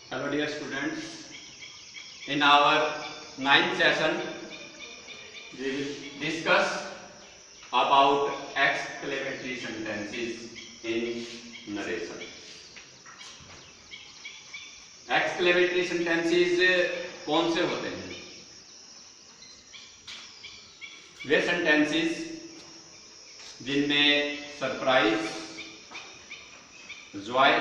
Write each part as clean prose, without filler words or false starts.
Hello dear students, in our ninth session we will discuss about exclamatory sentences in narration. Exclamatory sentences कौन से होते हैं? वे sentences जिनमें surprise, Joy,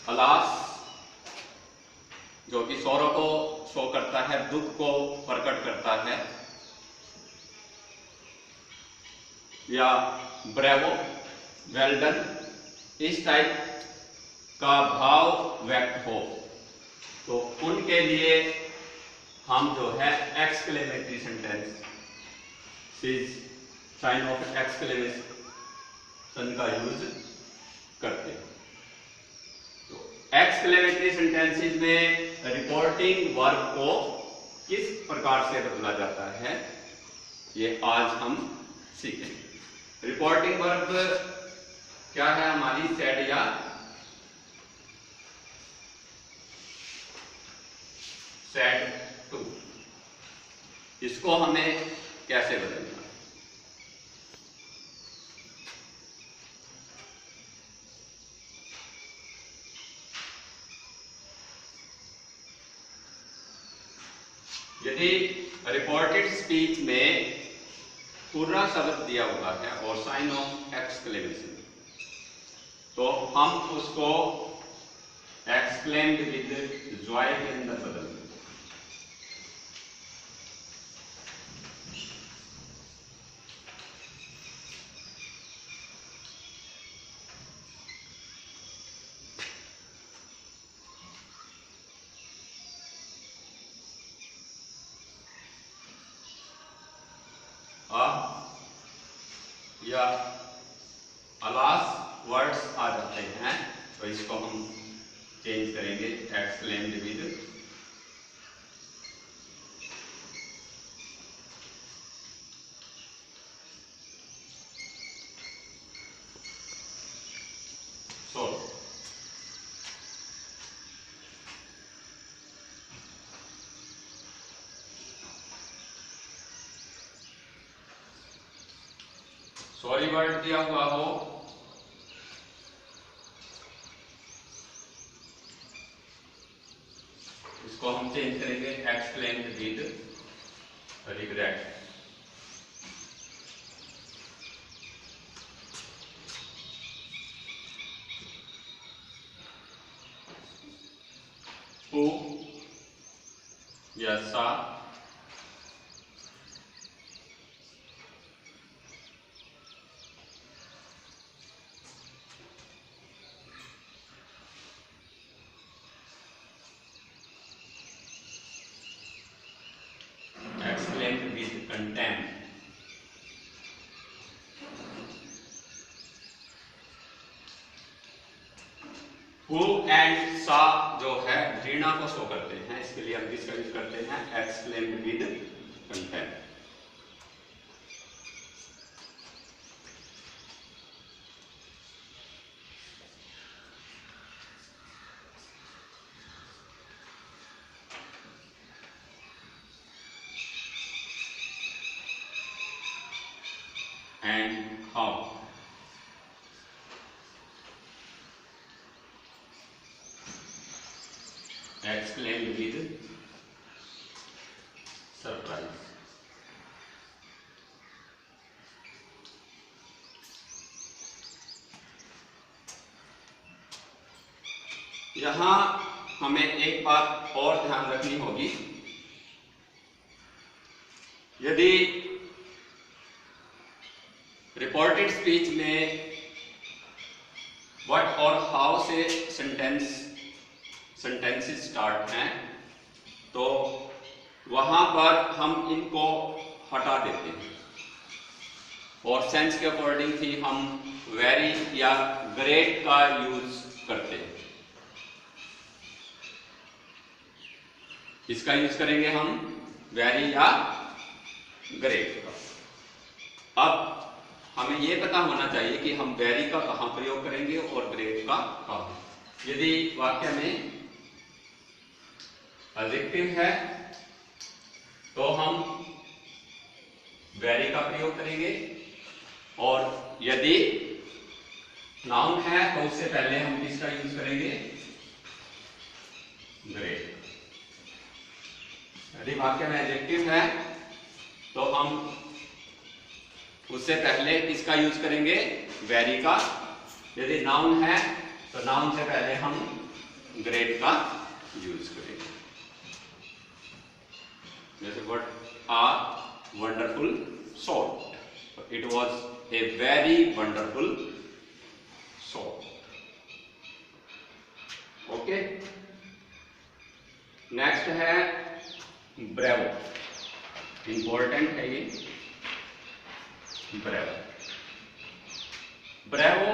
alas जो कि सौरव को शो करता है, दुख को प्रकट करता है, या ब्रेवो, वेल डन, इस टाइप का भाव व्यक्त हो, तो उनके लिए हम जो है exclamatory sentence sign of exclamation का यूज करते हैं। एक्सक्लेमेटरी सेंटेंसेस में रिपोर्टिंग वर्ब को किस प्रकार से बदला जाता है, ये आज हम सीखेंगे। रिपोर्टिंग वर्ब क्या है हमारी? सेड या सेड टू, इसको हमें कैसे बदलना? यदि रिपोर्टेड स्पीच में पूरा शब्द दिया हुआ है और साइन ऑफ एक्सक्लेमेशन, तो हम उसको एक्सक्लेम्ड विद जॉय के अंदर बदल देंगे। या अलास वर्ड्स आ जाते हैं, तो इसको हम चेंज करेंगे exclaimed with so. Sorry word दिया हुआ हो, इसको हम चेंज करेंगे एक्सक्लेम्ड विद रिग्रेट। हु या सा exclaimed with contempt. Who and सा जो है घृणा को शो करते हैं, इसके लिए हम किसका यूज करते हैं? Exclaimed with contempt. And how exclaimed with surprise. यहां हमें एक बात और ध्यान रखनी होगी, यदि रिपोर्टेड स्पीच में व्हाट और हाउ से सेंटेंसेस स्टार्ट हैं, तो वहां पर हम इनको हटा देते हैं और सेंस के अकॉर्डिंग ही हम वेरी या ग्रेट का यूज करते हैं। इसका यूज करेंगे हम वेरी या ग्रेट का। अब हमें ये पता होना चाहिए कि हम वेरी का कहाँ प्रयोग करेंगे और ग्रेट का कहाँ। यदि वाक्य में एडजेक्टिव है तो हम वेरी का प्रयोग करेंगे, और यदि नाउन है तो उससे पहले हम किसका यूज करेंगे, ग्रेट। यदि वाक्य में एडजेक्टिव है तो हम उससे पहले किसका यूज करेंगे, वेरी का। यदि नाउन है तो नाउन से पहले हम ग्रेट का यूज करेंगे। जैसे what a wonderful shot, it was a very wonderful shot. Okay, next है ब्रेवो। इंपॉर्टेंट है ये ब्रेवो। ब्रेवो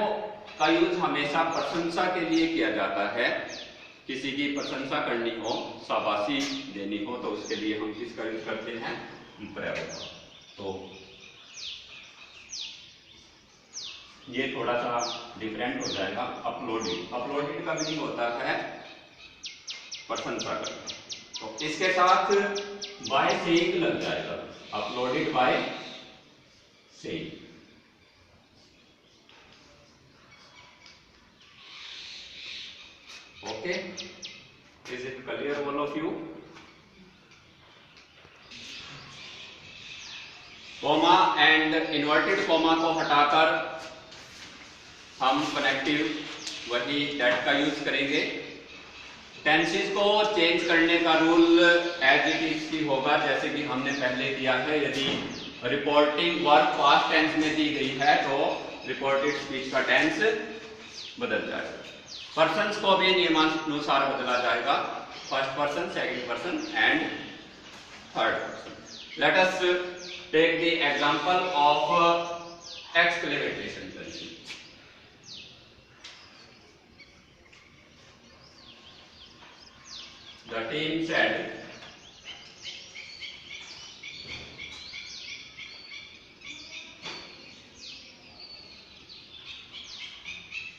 का यूज हमेशा प्रशंसा के लिए किया जाता है। किसी की प्रशंसा करनी हो, शाबाशी देनी हो, तो उसके लिए हम किसका यूज करते हैं, ब्रेवो। तो ये थोड़ा सा डिफरेंट हो जाएगा। अपलोडेड, अपलोडेड का मीनिंग होता है प्रशंसा करना, तो इसके साथ बाय सेइंग लग जाएगा, uploaded by saying. Okay, is it clear all of you? Comma and inverted comma को हटाकर हम कनेक्टिव वही दैट का यूज करेंगे। टेंसेस को चेंज करने का रूल एज इट इज ही होगा, जैसे कि हमने पहले किया है। यदि रिपोर्टिंग वर्ब पास्ट टेंस में दी गई है तो रिपोर्टेड स्पीच का टेंस बदल जाएगा। पर्सन्स को भी नियमानुसार बदला जाएगा, first person, second person and third person. Let us take the example of exclamation tense. The team said,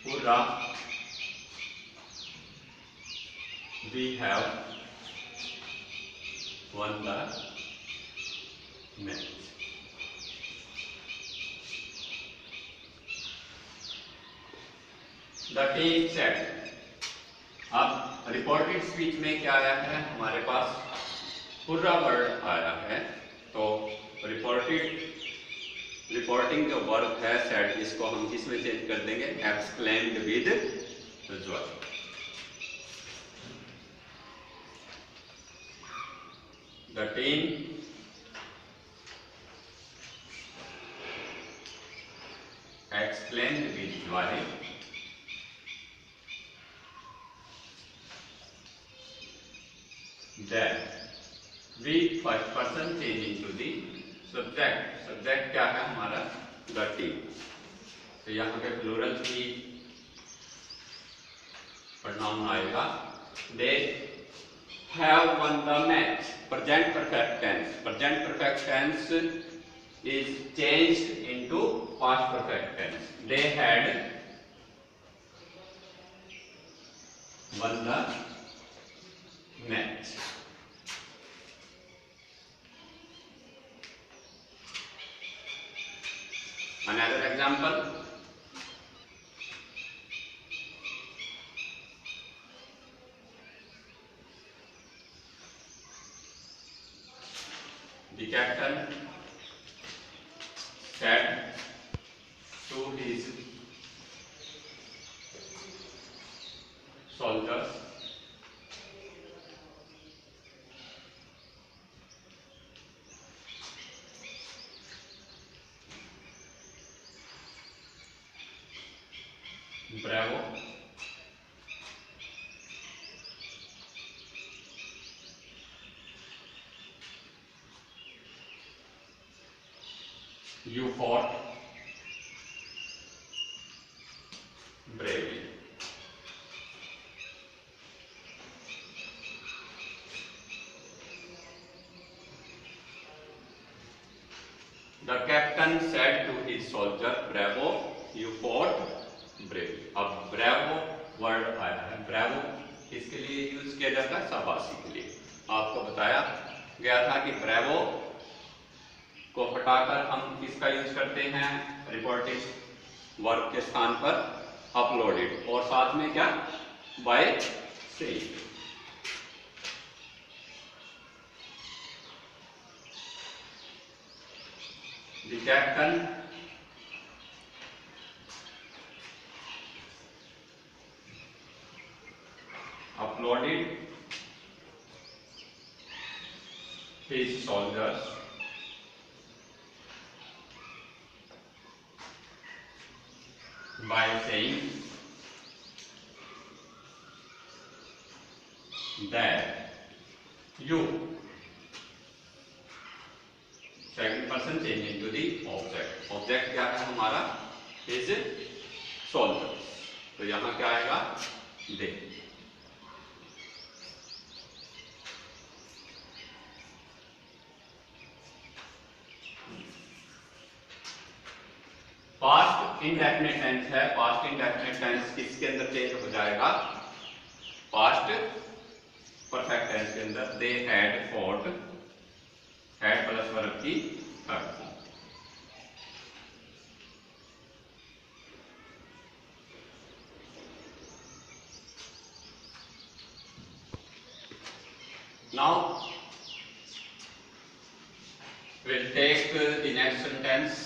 "Hurrah! We have won the match." The team said. अब reported speech में क्या आया है, हमारे पास हुर्रा वर्ड आया है। तो reporting जो वर्ब है सेड, इसको हम किस में चेंज कर देंगे, exclaimed with Joy. The team exclaimed with Joy that we first person changing to the subject। Subject क्या है हमारा, the team। तो यहाँ पे प्लूरल की प्रोनाउन आएगा। they have won the match। present perfect tense, present perfect tense is changed into past perfect tense। they had won the match। Another example, the captain said to his soldiers, "Bravo! You fought bravely." The captain said to his soldier, bravo you fought brave. अब bravo word आया है, bravo किसके लिए use किया जाता है? शाबाशी के लिए। आपको बताया गया था कि ब्रेवो को हटाकर हम किसका यूज करते हैं? रिपोर्टिंग वर्ब के स्थान पर अपलोडेड, और साथ में क्या? By saying. The captain uploaded his soldiers by saying that you, second person change into the object. Object क्या है हमारा? Is soldier. तो यहां क्या आएगा? दे। पास्ट इंडेफिनिट टेंस है। पास्ट इंडेफिनिट टेंस किसके अंदर चेंज हो जाएगा? पास्ट परफेक्ट टेंस के अंदर। They had fought, had plus verb की third form. Now we'll take the next sentence.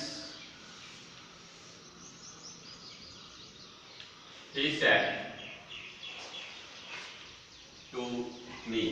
He said to me,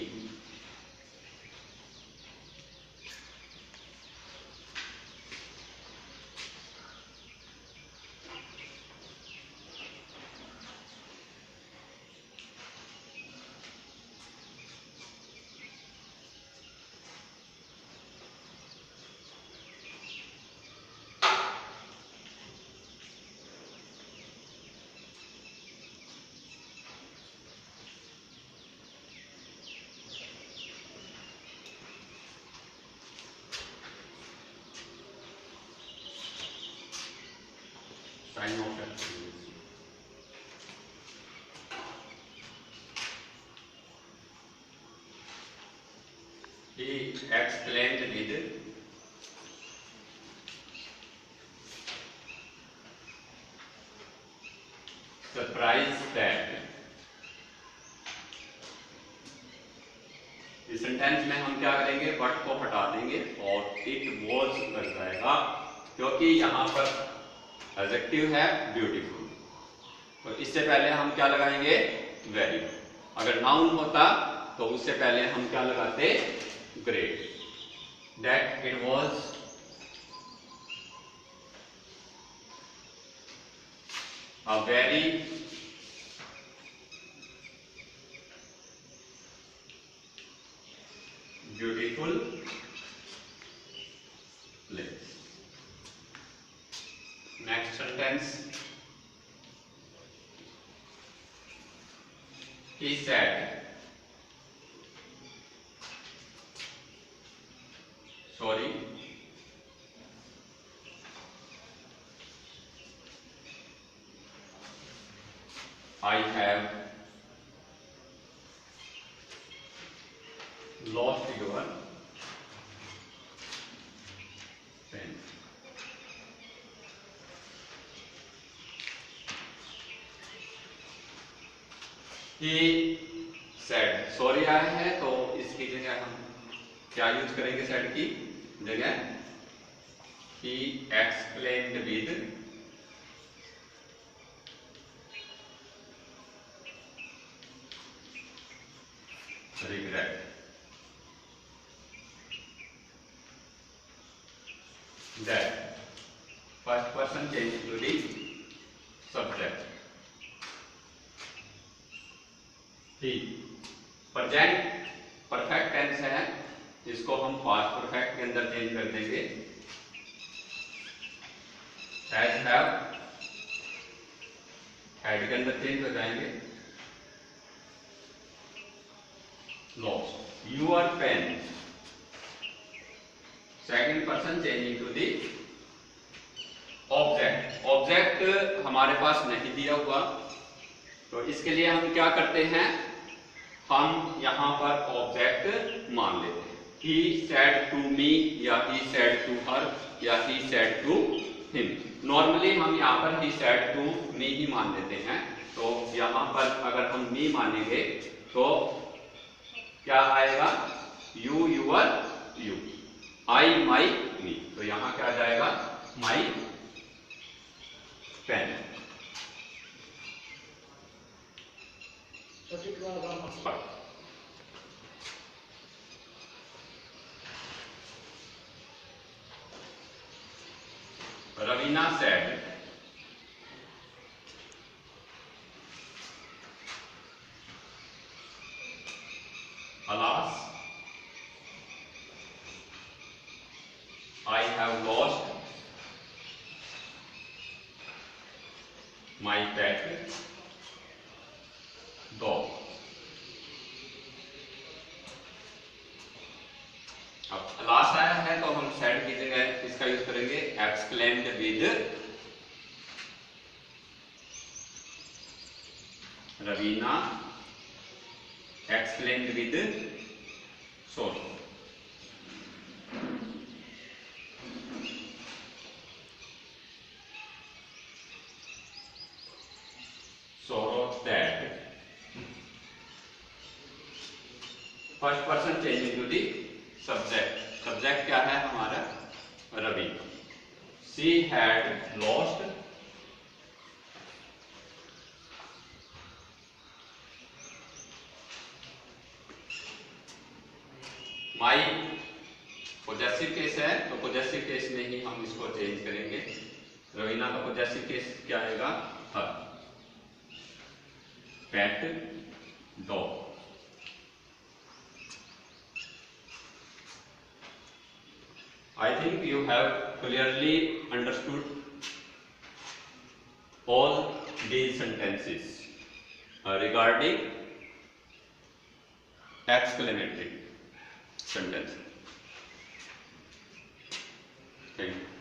sign of activity. He explained with surprise that, इस sentence में हम क्या करेंगे? बट को हटा देंगे और इट वॉज लग जाएगा, क्योंकि यहां पर एडजेक्टिव है ब्यूटीफुल। तो इससे पहले हम क्या लगाएंगे? वेरी। अगर नाउन होता तो उससे पहले हम क्या लगाते? Great. That it was a very beautiful place. Next sentence. He said, sorry, I have lost your pen. He said, sorry आया है तो इसकी जगह हम क्या यूज करेंगे? सेड की जगह he explained with regret that, first person change to the subject. ही प्रेजेंट परफेक्ट टेंस है, इसको हम पास्ट परफेक्ट के अंदर चेंज कर देंगे। हैज हैव हैड के अंदर चेंज हो जाएंगे। Lost your pen, second person changing to the object, object हमारे पास नहीं दिया हुआ, तो इसके लिए हम क्या करते हैं, हम यहां पर ऑब्जेक्ट मान लेते हैं। ही सेड टू मी, या ही सेड टू हर, या he said to him. Normally हम यहाँ पर ही सेड टू मी ही मान लेते हैं, तो यहां पर अगर हम मी मानेंगे तो क्या आएगा, यू यूअर यू, आई माई मी, तो यहां क्या आ जाएगा, my pen. Ravina said, alas, I have lost my pet dog. अब अलास आया है तो हम सैड की जगह इसका यूज करेंगे exclaimed with Raveena, exclaimed with sorrow. Sorrow that, first person changing to the subject, subject क्या है हमारा, Ravi. She had lost my, possessive case है तो पोजेसिव केस में ही हम इसको चेंज करेंगे। रवीना का पोजेसिव केस क्या आएगा, her, pet dog. I think you have clearly understood all these sentences regarding exclamatory sentence. Thank you.